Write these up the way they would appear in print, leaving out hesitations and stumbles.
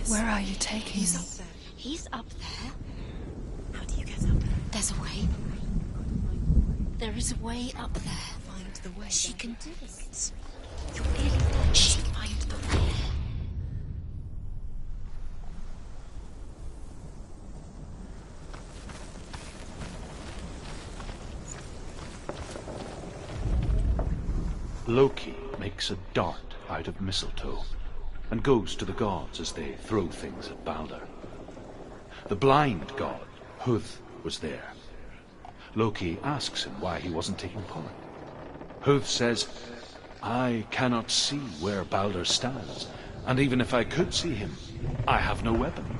Where are you taking me? He's up there. How do you get up there? There's a way. There is a way up there. Find the way. She can do it. You're really there. She can find the way. Loki makes a dart out of mistletoe and goes to the gods as they throw things at Balder. The blind god, Huth, was there. Loki asks him why he wasn't taking part. Huth says, "I cannot see where Balder stands, and even if I could see him, I have no weapon."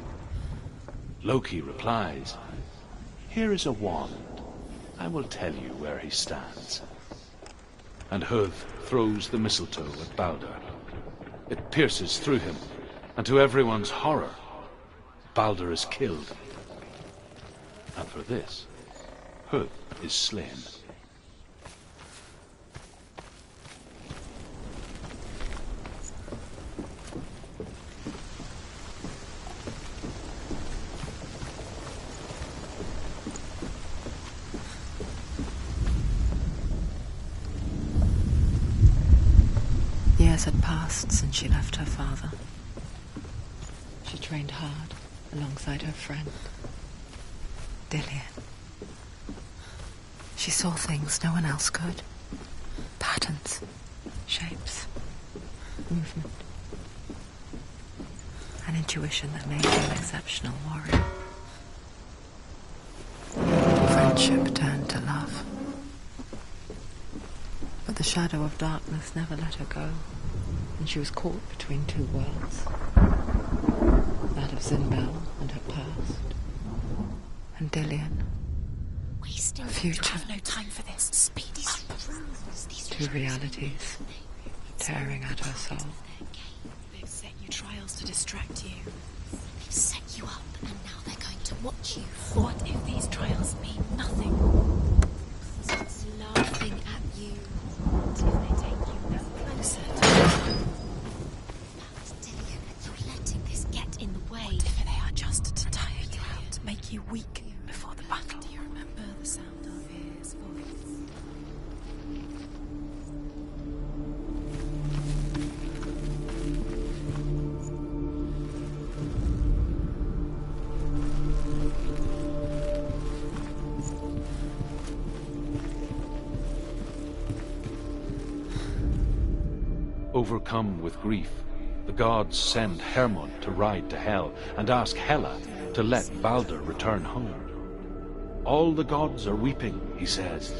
Loki replies, "Here is a wand. I will tell you where he stands." And Huth throws the mistletoe at Balder. It pierces through him, and to everyone's horror, Balder is killed. And for this, Huth is slain. Years had passed since she left her father. She trained hard alongside her friend, Dillian. She saw things no one else could. Patterns, shapes, movement. An intuition that made her an exceptional warrior. Friendship turned to love. But the shadow of darkness never let her go, and she was caught between two worlds. That of Zinbel and her past, and Dillian, Wasting her future. You have no time for this. Speed up. Two realities tearing at her soul. They've set you trials to distract you. They've set you up, and now they're going to watch you. What if these trials mean nothing? It's laughing at you. What if they take you no closer to Dillian, you're letting this get in the way. What if they are just to tire you out, make you weak before the battle? Do you remember the sound of his voice? Overcome with grief, the gods send Hermod to ride to Hell and ask Hela to let Balder return home. All the gods are weeping, he says.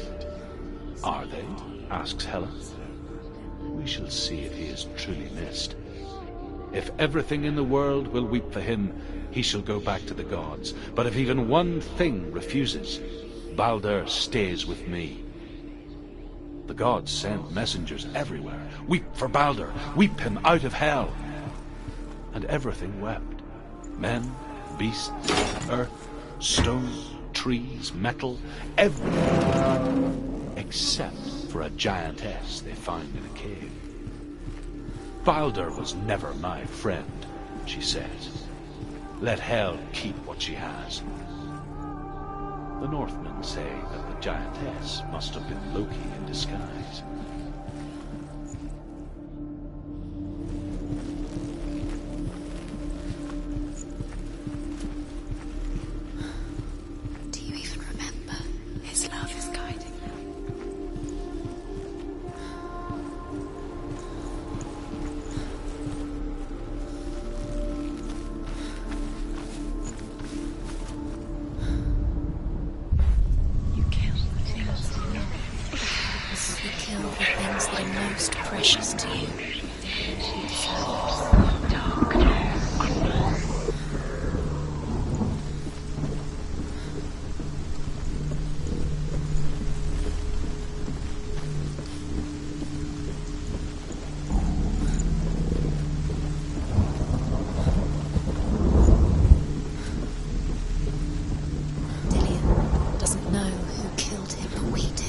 Are they? Asks Hela. We shall see if he is truly missed. If everything in the world will weep for him, he shall go back to the gods. But if even one thing refuses, Balder stays with me. The gods send messengers everywhere. Weep for Balder, weep him out of Hell. And everything wept. Men, beasts, earth, stone, trees, metal, everything. Except for a giantess they found in a cave. Balder was never my friend, she says. Let Hel keep what she has. The Northmen say that the giantess must have been Loki in disguise. Do you even remember? His love is guiding you. You kill the things you love. You kill the things that are most precious to you. Dillian doesn't know who killed him, but we do.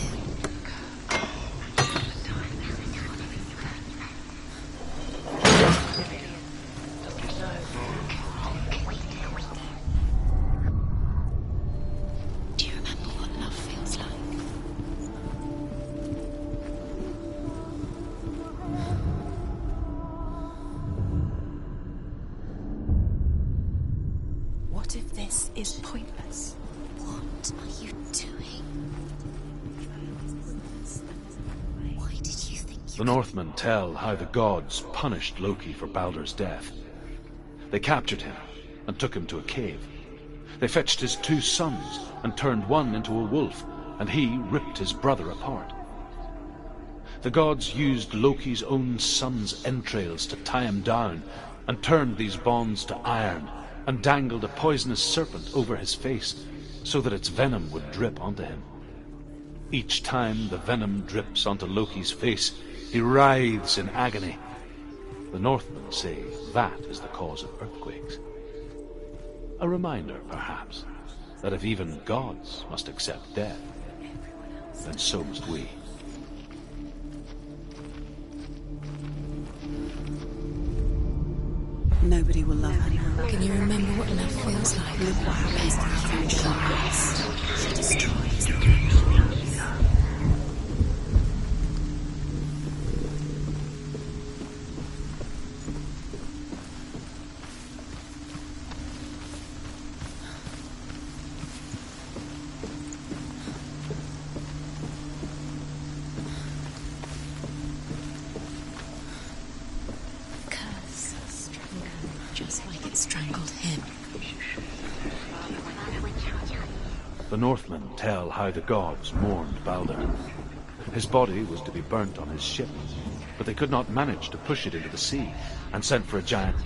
This is pointless. What are you doing? Why did you think you The Northmen tell how the gods punished Loki for Baldur's death. They captured him and took him to a cave. They fetched his 2 sons and turned one into a wolf, and he ripped his brother apart. The gods used Loki's own son's entrails to tie him down, and turned these bonds to iron, and dangled a poisonous serpent over his face, so that its venom would drip onto him. Each time the venom drips onto Loki's face, he writhes in agony. The Northmen say that is the cause of earthquakes. A reminder, perhaps, that if even gods must accept death, then so must we. Nobody will love anyone. Can you remember what love feels like? Look what happens to the future past. She destroys the just like it strangled him. The Northmen tell how the gods mourned Baldur. His body was to be burnt on his ship, but they could not manage to push it into the sea, and sent for a giant.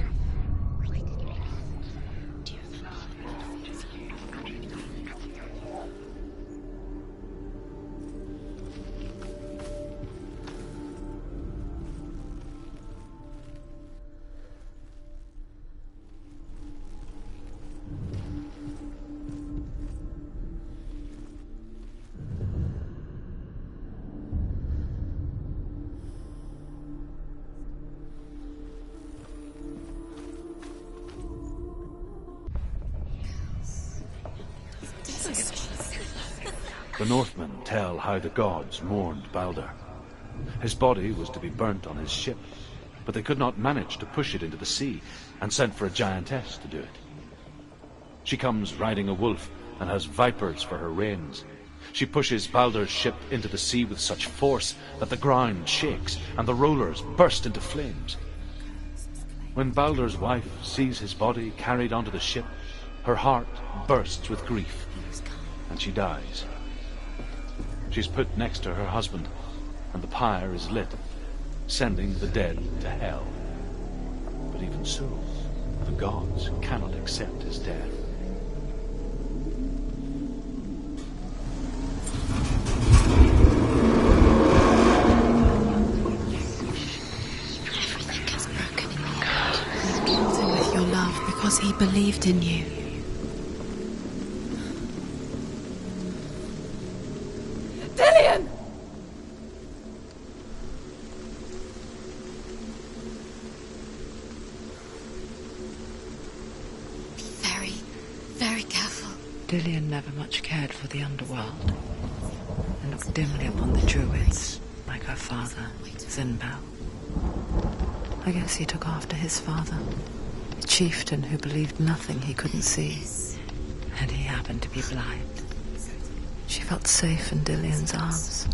The Northmen tell how the gods mourned Baldur. His body was to be burnt on his ship, but they could not manage to push it into the sea, and sent for a giantess to do it. She comes riding a wolf and has vipers for her reins. She pushes Baldur's ship into the sea with such force that the ground shakes and the rollers burst into flames. When Baldur's wife sees his body carried onto the ship, her heart bursts with grief, and she dies. She's put next to her husband, and the pyre is lit, sending the dead to hell. But even so, the gods cannot accept his death. Everything is broken in the end. You killed him with your love because he believed in you. Dillion! Be very, very careful. Dillion never much cared for the underworld, and looked dimly upon the druids, like her father, Sinbel. I guess he took after his father, a chieftain who believed nothing he couldn't see, and he happened to be blind. She felt safe in Dillion's arms,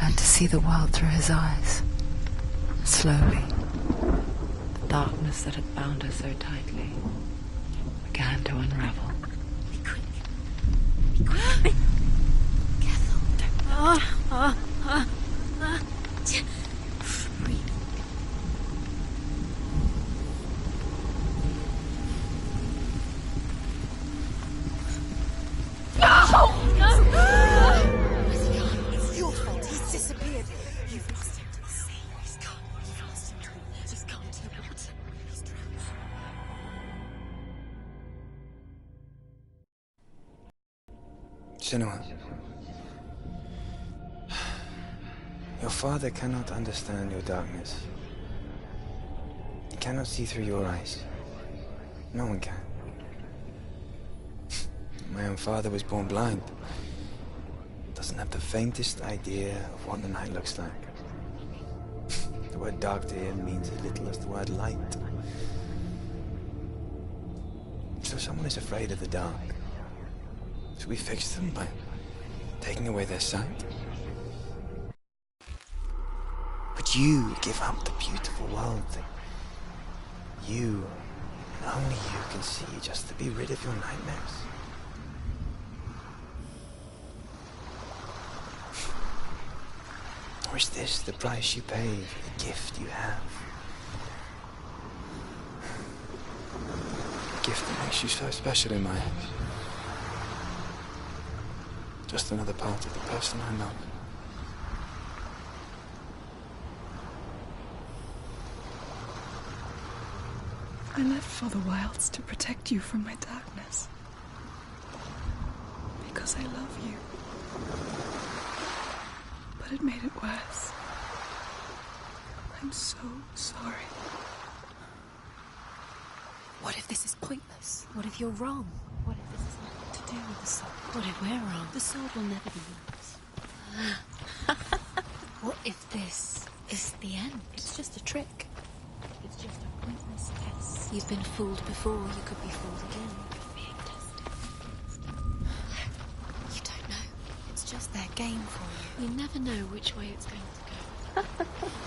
learned to see the world through his eyes. Slowly, the darkness that had bound her so tightly began to unravel. Be quick. Be quick. Careful. Breathe. Where's he gone? It's your fault. He's disappeared. You've lost him to the sea. He's gone. He's lost him. He's gone to the water. He's drowned. Senua, your father cannot understand your darkness. He cannot see through your eyes. No one can. My own father was born blind. Doesn't have the faintest idea of what the night looks like. The word dark to him means as little as the word light. So someone is afraid of the dark, should we fix them by taking away their sight? Would you give up the beautiful world that you, and only you, can see just to be rid of your nightmares? Or is this the price you pay for the gift you have? A gift that makes you so special in my eyes. Just another part of the person I love. I left for the wilds to protect you from my darkness. Because I love you. But it made it worse. I'm so sorry. What if this is pointless? What if you're wrong? What if this has nothing to do with the sword? What if we're wrong? The sword will never be yours. What if this is the end? It's just a trick. It's just a pointless test. You've been fooled before, you could be fooled again. You're being tested. You don't know. It's just their game for you. You never know which way it's going to go.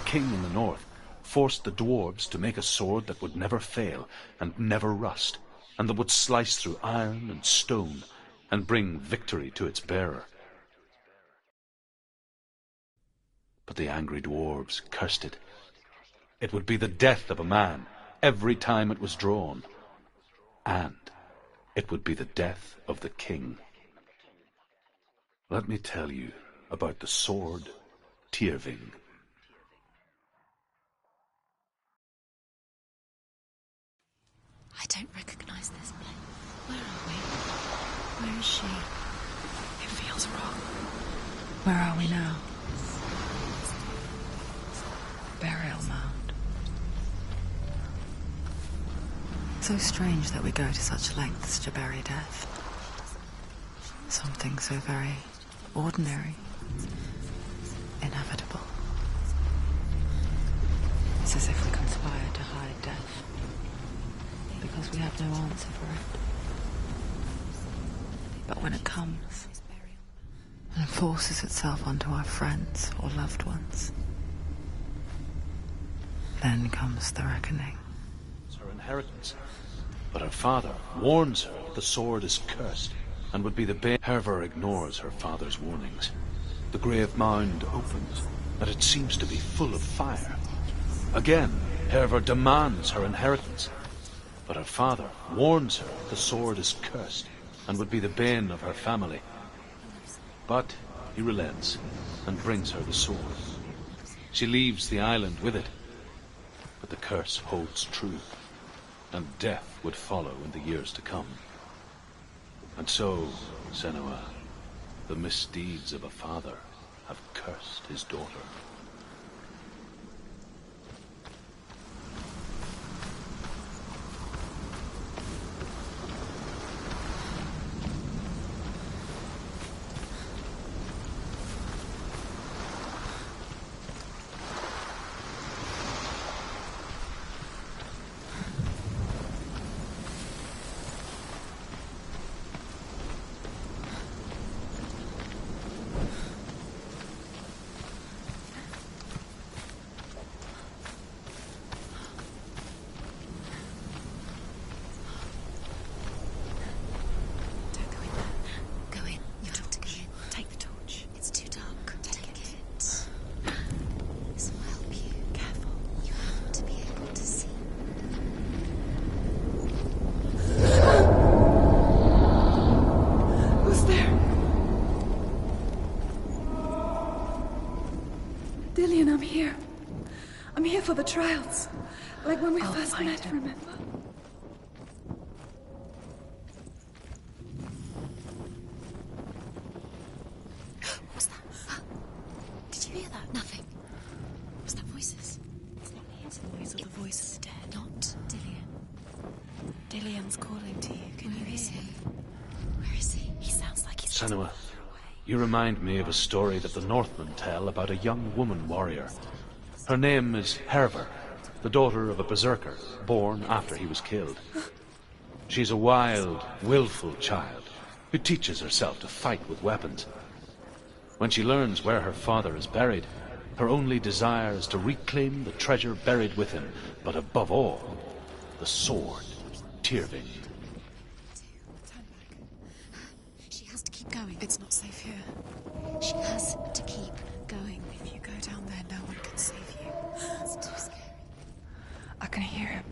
King in the north forced the dwarves to make a sword that would never fail and never rust, and that would slice through iron and stone and bring victory to its bearer. But the angry dwarves cursed it. It would be the death of a man every time it was drawn, and it would be the death of the king. Let me tell you about the sword Tyrving. I don't recognize this place. Where are we? Where is she? It feels wrong. Where are we now? Burial mound. So strange that we go to such lengths to bury death. Something so very ordinary, inevitable. It's as if we conspired to hide death, because we have no answer for it. But when it comes and forces itself onto our friends or loved ones, then comes the reckoning. It's her inheritance. But her father warns her that the sword is cursed and would be the bane. Hervor ignores her father's warnings. The grave mound opens, and it seems to be full of fire. Again, Hervor demands her inheritance. But her father warns her the sword is cursed and would be the bane of her family. But he relents and brings her the sword. She leaves the island with it. But the curse holds true, and death would follow in the years to come. And so, Senua, the misdeeds of a father have cursed his daughter. I'm here. I'm here for the trials. Like when we first met, remember? you hear that? Nothing. Was that voices? It's not his voice or the voice of the dead. Not Dillian. Dillian's calling to you. Can you hear him? Where is he? He sounds like he's... Senua, you remind me of a story that the Northmen tell about a young woman warrior. Her name is Herver, the daughter of a berserker, born after he was killed. She's a wild, willful child who teaches herself to fight with weapons. When she learns where her father is buried, her only desire is to reclaim the treasure buried with him, but above all, the sword, Tyrving. Turn back. She has to keep going. It's not safe here. She has to keep going. If you go down there, no one can save you. It's too scary. I can hear him.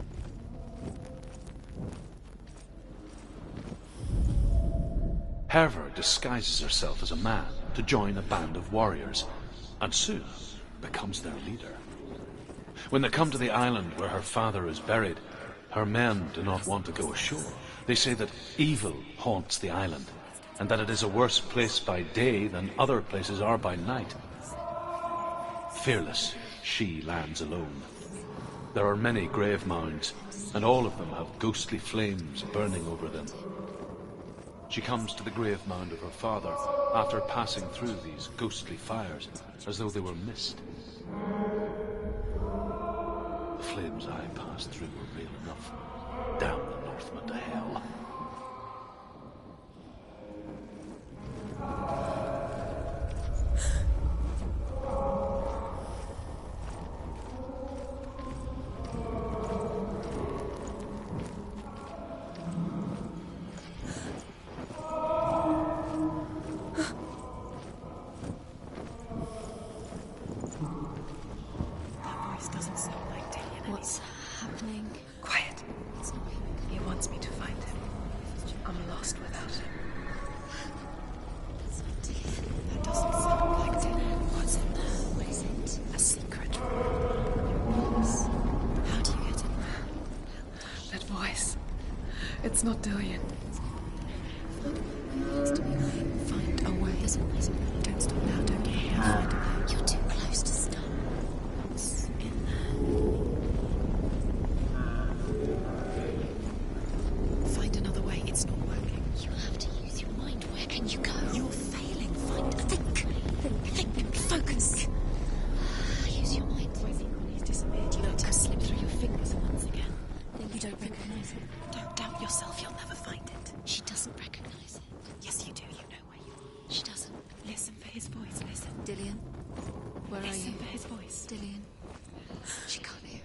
Herver disguises herself as a man to join a band of warriors, and soon becomes their leader. When they come to the island where her father is buried, her men do not want to go ashore. They say that evil haunts the island, and that it is a worse place by day than other places are by night. Fearless, she lands alone. There are many grave mounds, and all of them have ghostly flames burning over them. She comes to the grave mound of her father after passing through these ghostly fires, as though they were mist. The flames I passed through were real enough. Damn the Northmen to hell. Doesn't sound like Dillian. What's happening? Quiet. It's not him. He wants me to find him. I'm lost without him. It's not Dillian. That doesn't sound like Dillian. What's in there? What is it? A secret. How do you get in? That voice. It's not Dillian. Has to be a way. Find a way. There's always a way. Don't stop now. Don't get here. Find a way. You're too close to stop. What's in there? Find another way. It's not working. You have to use your mind. Where can you go? You're failing. Find. Think. Focus. Use your mind. I think when he's disappeared, you let him slip through your fingers once again. Then you don't recognize it. Don't doubt yourself. You'll never find it. She doesn't recognize it. Yes, you do. You know where you are. She doesn't. Listen for his voice. Listen. Dillian, where are Listen you? for his voice. Dillian. She can't hear it.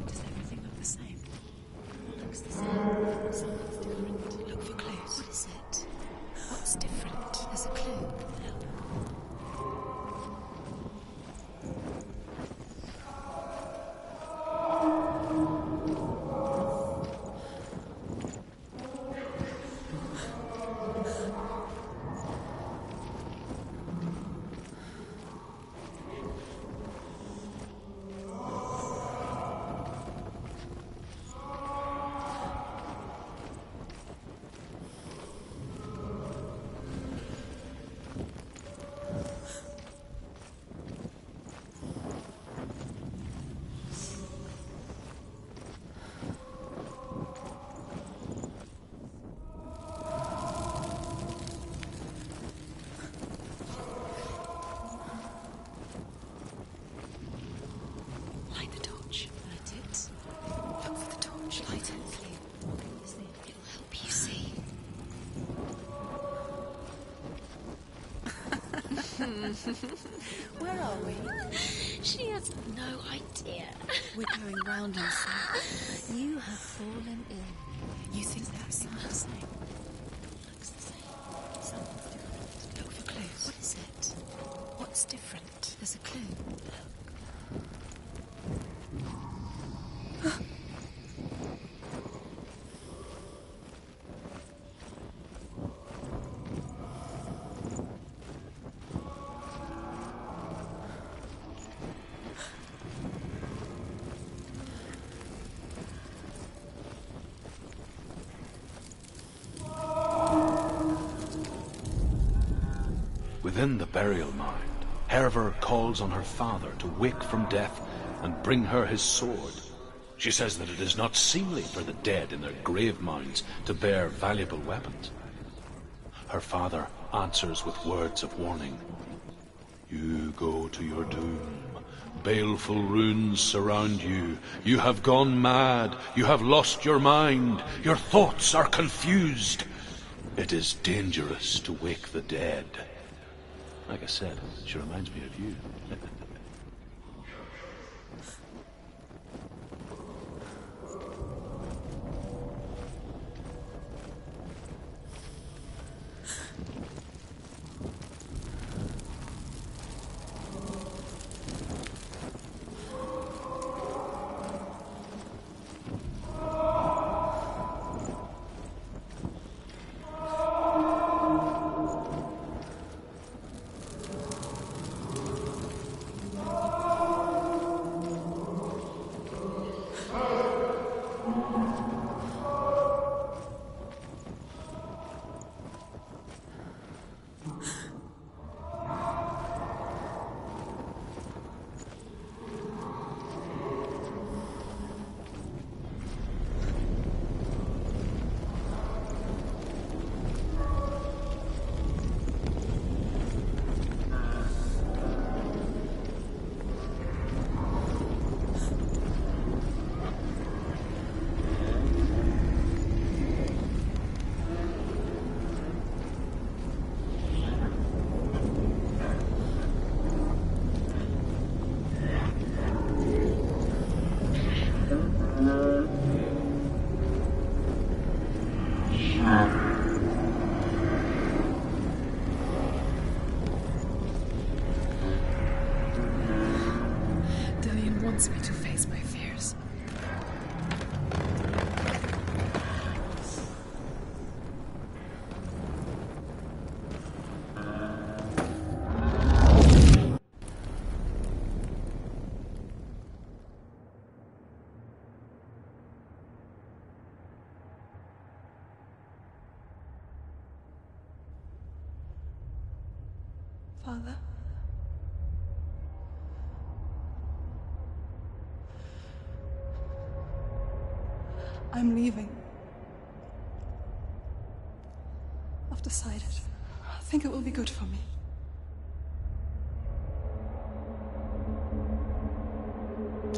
Does everything look the same? Looks the same. Something's different. Look for clues. What is it? What's different? There's a clue. Light the torch. Light it. Look for the torch. Light it. It'll help you see. Where are we? She has no idea. We're going round in circles. You have fallen in. You think that's not the same? Looks the same. Something's different. Look for clues. What is it? What's different? There's a clue. Within the burial mound, Hervor calls on her father to wake from death and bring her his sword. She says that it is not seemly for the dead in their grave mounds to bear valuable weapons. Her father answers with words of warning. You go to your doom. Baleful runes surround you. You have gone mad. You have lost your mind. Your thoughts are confused. It is dangerous to wake the dead. Like I said, she reminds me of you. Wants me to face my fears. Father? I'm leaving. I've decided. I think it will be good for me.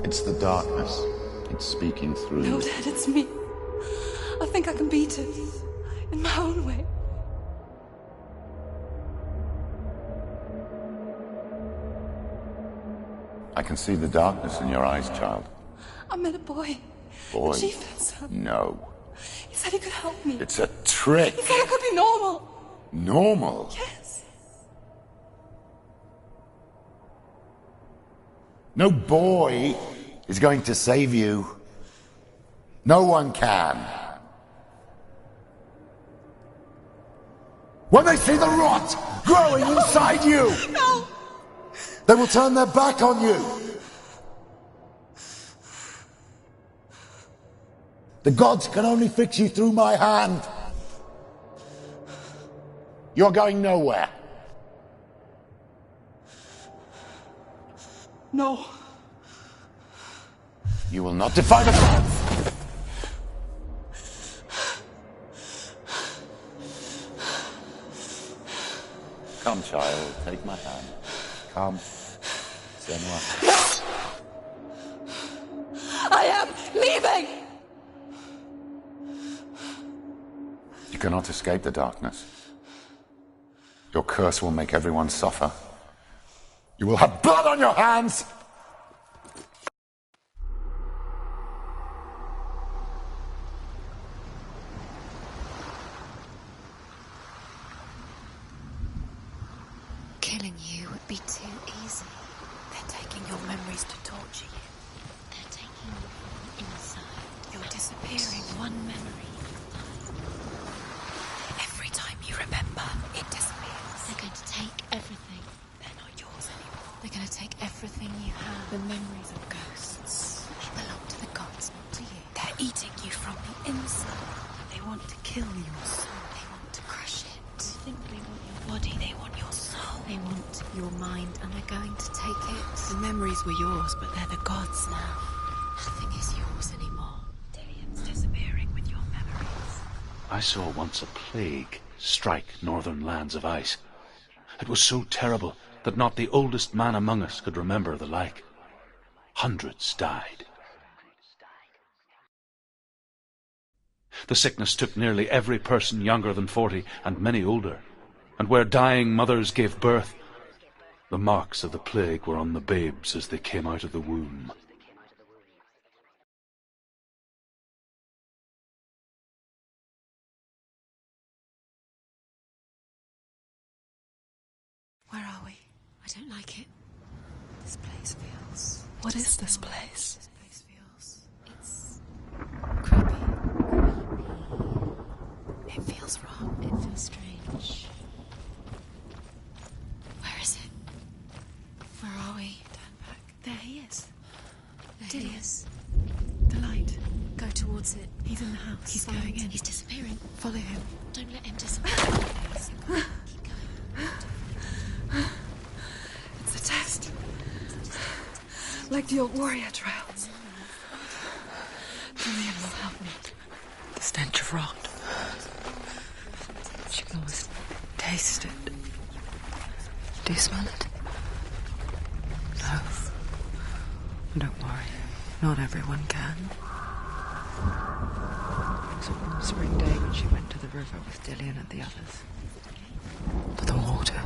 It's the darkness. It's speaking through No, you. Dad, it's me. I think I can beat it. In my own way. I can see the darkness in your eyes, child. I met a boy. Boy. The chieftain's son. No. He said he could help me. It's a trick. He said I could be normal. Normal? Yes. No boy is going to save you. No one can. When they see the rot growing inside you, No! they will turn their back on you. The gods can only fix you through my hand. You're going nowhere. No. You will not defy the gods. Come, child, take my hand. Come. Senua. I am leaving! You cannot escape the darkness. Your curse will make everyone suffer. You will have blood on your hands! Killing you would be too easy. They're taking your memories to torture you. They're taking you from inside. You're disappearing one memory. Every time you remember, it disappears. They're going to take everything. They're not yours anymore. They're going to take everything you have. The memories of ghosts. They belong to the gods, not to you. They're eating you from the inside. They want to kill your soul. They want to crush it. They think they want your body, they want your soul. They They want your mind, and they're going to take it. The memories were yours, but they're the gods now. Nothing is yours anymore. Dillian's disappearing with your memories. I saw once a plague strike northern lands of ice. It was so terrible that not the oldest man among us could remember the like. Hundreds died. The sickness took nearly every person younger than 40, and many older. And where dying mothers gave birth, the marks of the plague were on the babes as they came out of the womb. Where are we? I don't like it. This place feels... What is this place? This place feels... It's... creepy. It feels wrong. It feels strange. Where is it? Where are we? Turn back. There he is. There he is. The light. Go towards it. He's in the house. He's Find- going in. He's disappearing. Follow him. Don't let him disappear. Keep going. It's a test. Like the old warrior trials. Dillian will help me. The stench of rot. She can almost taste it. Do you smell it? No. Don't worry. Not everyone can. It was a warm spring day when she went to the river with Dillian and the others. For the water.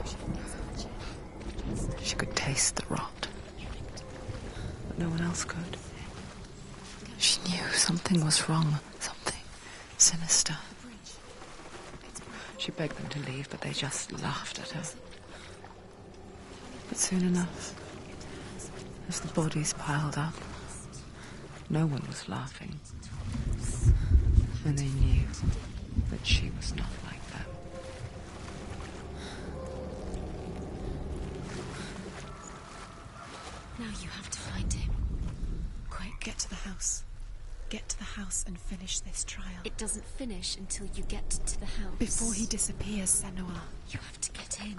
She could taste the rot. But no one else could. She knew something was wrong. Something sinister. She begged them to leave, but they just laughed at her. But soon enough, as the bodies piled up, no one was laughing. And they knew that she was not like them. Now you have to find him. Quick, get to the house. Get to the house and finish this trial. It doesn't finish until you get to the house. Before he disappears, Senua. You have to get in.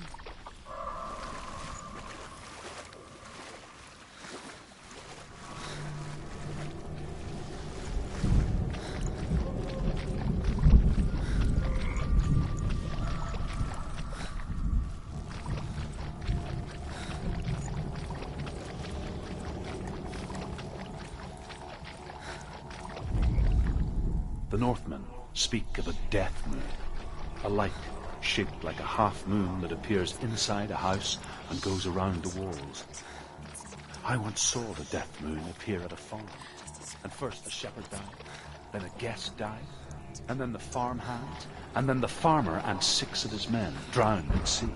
The Northmen speak of a death moon, a light shaped like a half moon that appears inside a house and goes around the walls. I once saw the death moon appear at a farm, and first the shepherd died, then a guest died, and then the farmhand, and then the farmer and 6 of his men drowned at sea.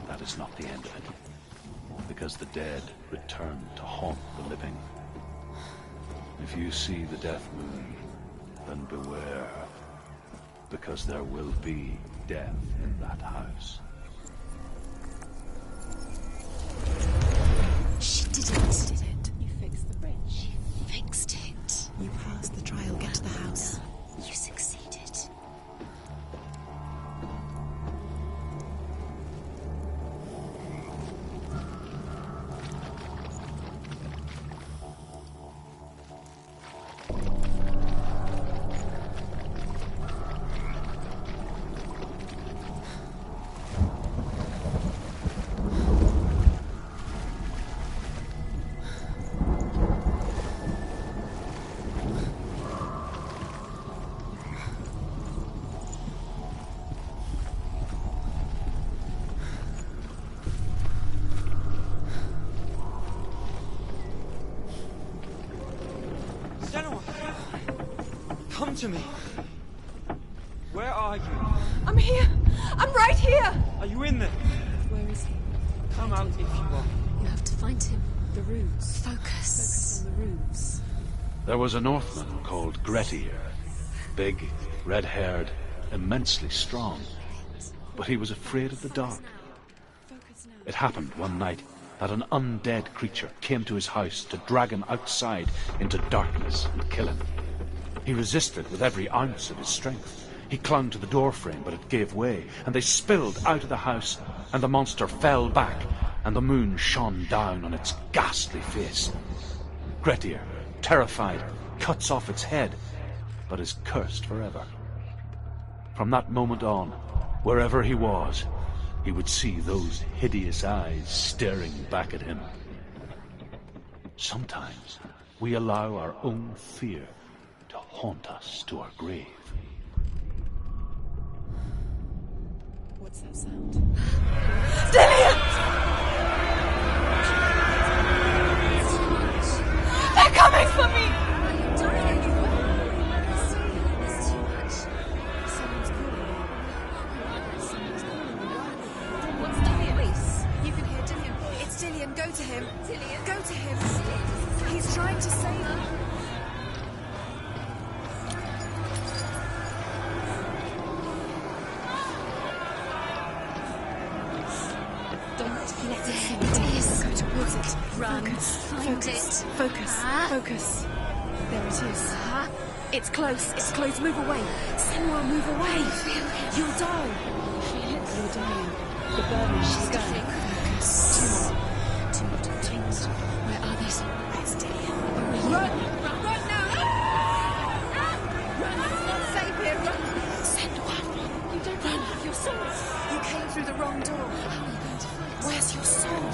That is not the end of it, because the dead return to haunt the living. If you see the death moon, then beware, because there will be death in that house. She did it. Did it? You fixed the bridge. She fixed it. You passed the trial. Get to the house. You succeeded. Senua! Come to me! Where are you? I'm here. I'm right here. Are you in there? Where is he? Come out if you are. You have to find him. The roofs. Focus. On the roofs. There was a Northman called Grettir, big, red-haired, immensely strong, but he was afraid of the dark. It happened one night that an undead creature came to his house to drag him outside into darkness and kill him. He resisted with every ounce of his strength. He clung to the doorframe, but it gave way, and they spilled out of the house and the monster fell back, and the moon shone down on its ghastly face. Grettir, terrified, cuts off its head, but is cursed forever. From that moment on, wherever he was, he would see those hideous eyes staring back at him. Sometimes we allow our own fear to haunt us to our grave. What's that sound? They're coming for me! What's that voice? You can hear Dillian. It's Dillian. Go to him. Dillian. Go to him. He's trying to save her. Don't let it see it is. Go towards it. Run. Focus. Focus. There it is. It's close. It's close. Move away. Senua, move away. You'll die. You're dying. The burning. She's going. Focus. Two more times. Where are they? It's Dillian. Run now. Run. It's not safe here. Run. Senua. You don't have your sword. You came through the wrong door. How are you going to fight? Where's your sword?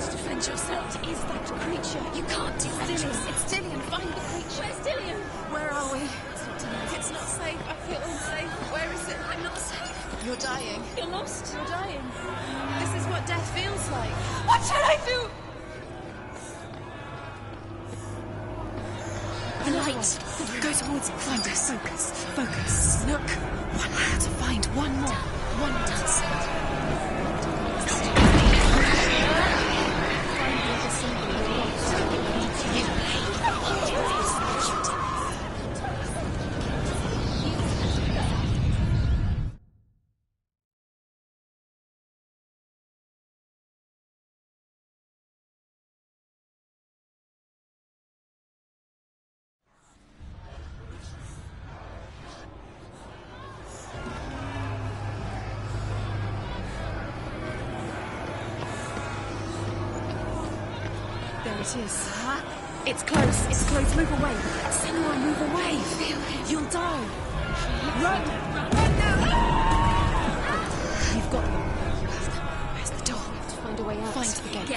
To defend yourself. What is that creature? You can't defend yourself. It's Dillian. Find the creature. Where's Dillian? Where are we? It's not safe. I feel unsafe. Where is it? I'm not safe. You're dying. You're lost. You're dying. This is what death feels like. What shall I do? A light. Go towards it. Find us. Focus. Look. One more to find. One more. One dance. There it is. It's close. It's close. Move away. Senua, move away. You'll die. Run now. You've got them. You have them. Where's the door? You have to find a way out. Find the gate.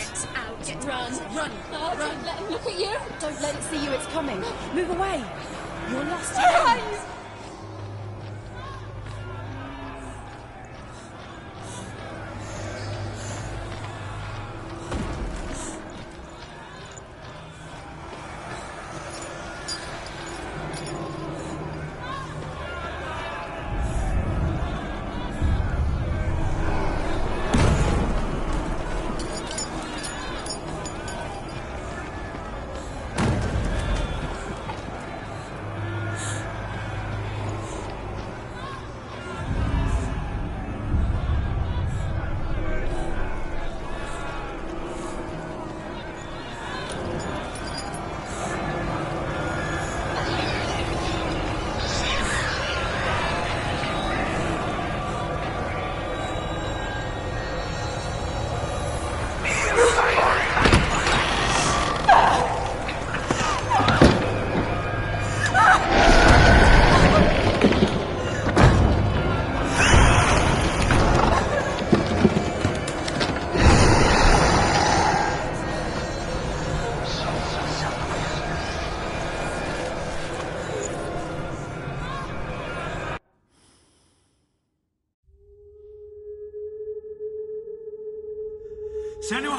Get out. Run. Oh, don't let him look at you. Don't let it see you. It's coming. Move away. You're lost. Senua!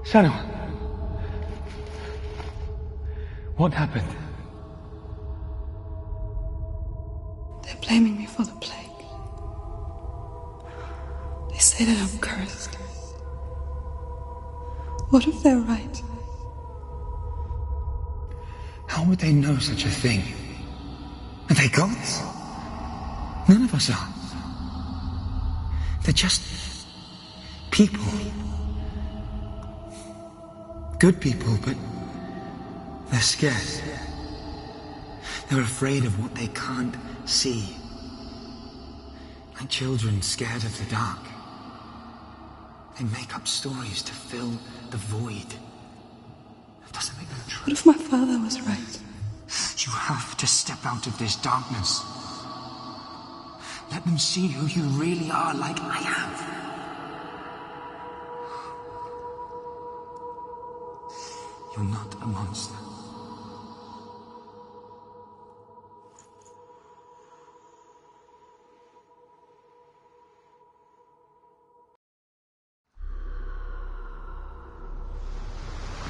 Senua! What happened? They're blaming me for the plague. They say that I'm cursed. What if they're right? How would they know such a thing? Are they gods? None of us are. They're just people. Good people, but they're scared. They're afraid of what they can't see. Like children scared of the dark. They make up stories to fill the void. That doesn't make them true. What if my father was right? You have to step out of this darkness. Let them see who you really are, like I have. You're not a monster.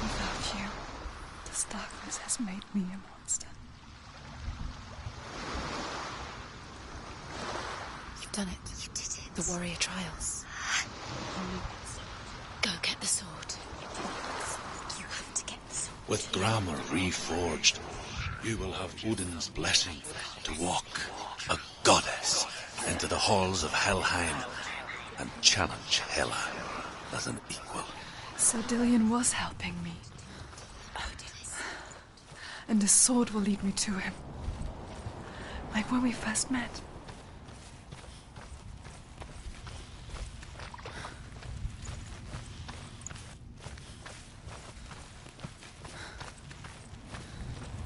Without you, this darkness has made me a monster. You've done it. You did it. The warrior trials. Go get the sword. You have to get the sword. With grammar reforged, you will have Odin's blessing to walk, a goddess, into the halls of Helheim and challenge Hela as an equal. So Dillion was helping me. And the sword will lead me to him. Like when we first met.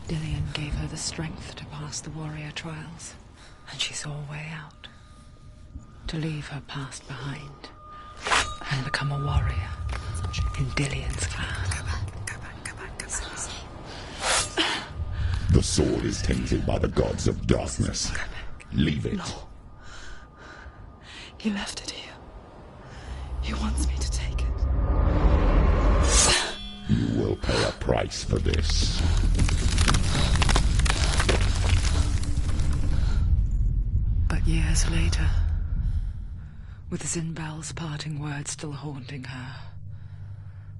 Dillion gave her the strength to pass the warrior trials, and she saw a way out. To leave her past behind and become a warrior in Dillion's clan. The sword is tainted by the gods of darkness. Leave it. No. He left it here. He wants me to take it. You will pay a price for this. But years later, with Zinbal's parting words still haunting her,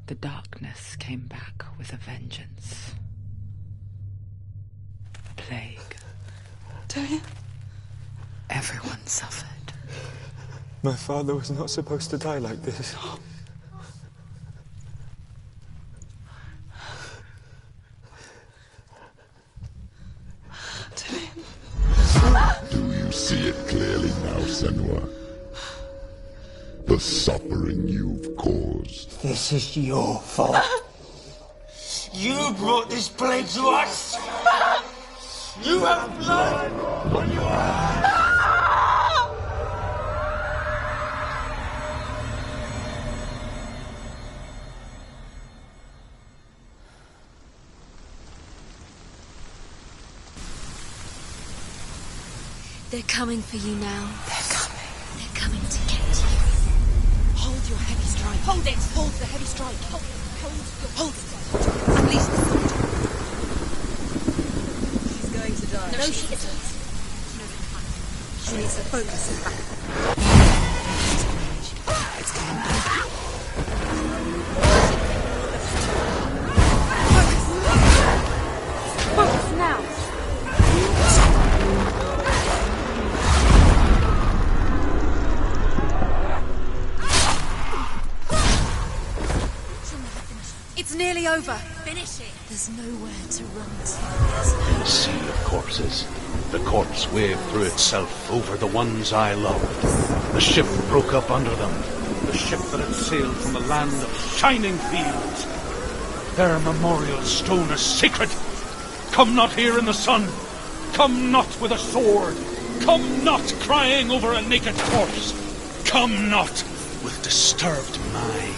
the darkness came back with a vengeance. Plague. Dillion? Everyone suffered. My father was not supposed to die like this. Do you see it clearly now, Senua? The suffering you've caused. This is your fault. You brought this plague to us! You have blood on your hands! They're coming for you now. They're coming. They're coming to get you. Hold your heavy strike. Hold it. Hold the heavy strike. Hold it. Release the sword. She's going to die. No, she isn't. She needs to focus. It's coming back. Focus now. It's nearly over. Finish it. There's nowhere to run to. A sea of corpses. The corpse waved through itself over the ones I loved. The ship broke up under them. The ship that had sailed from the land of shining fields. Their memorial stone is sacred. Come not here in the sun. Come not with a sword. Come not crying over a naked corpse. Come not with disturbed mind.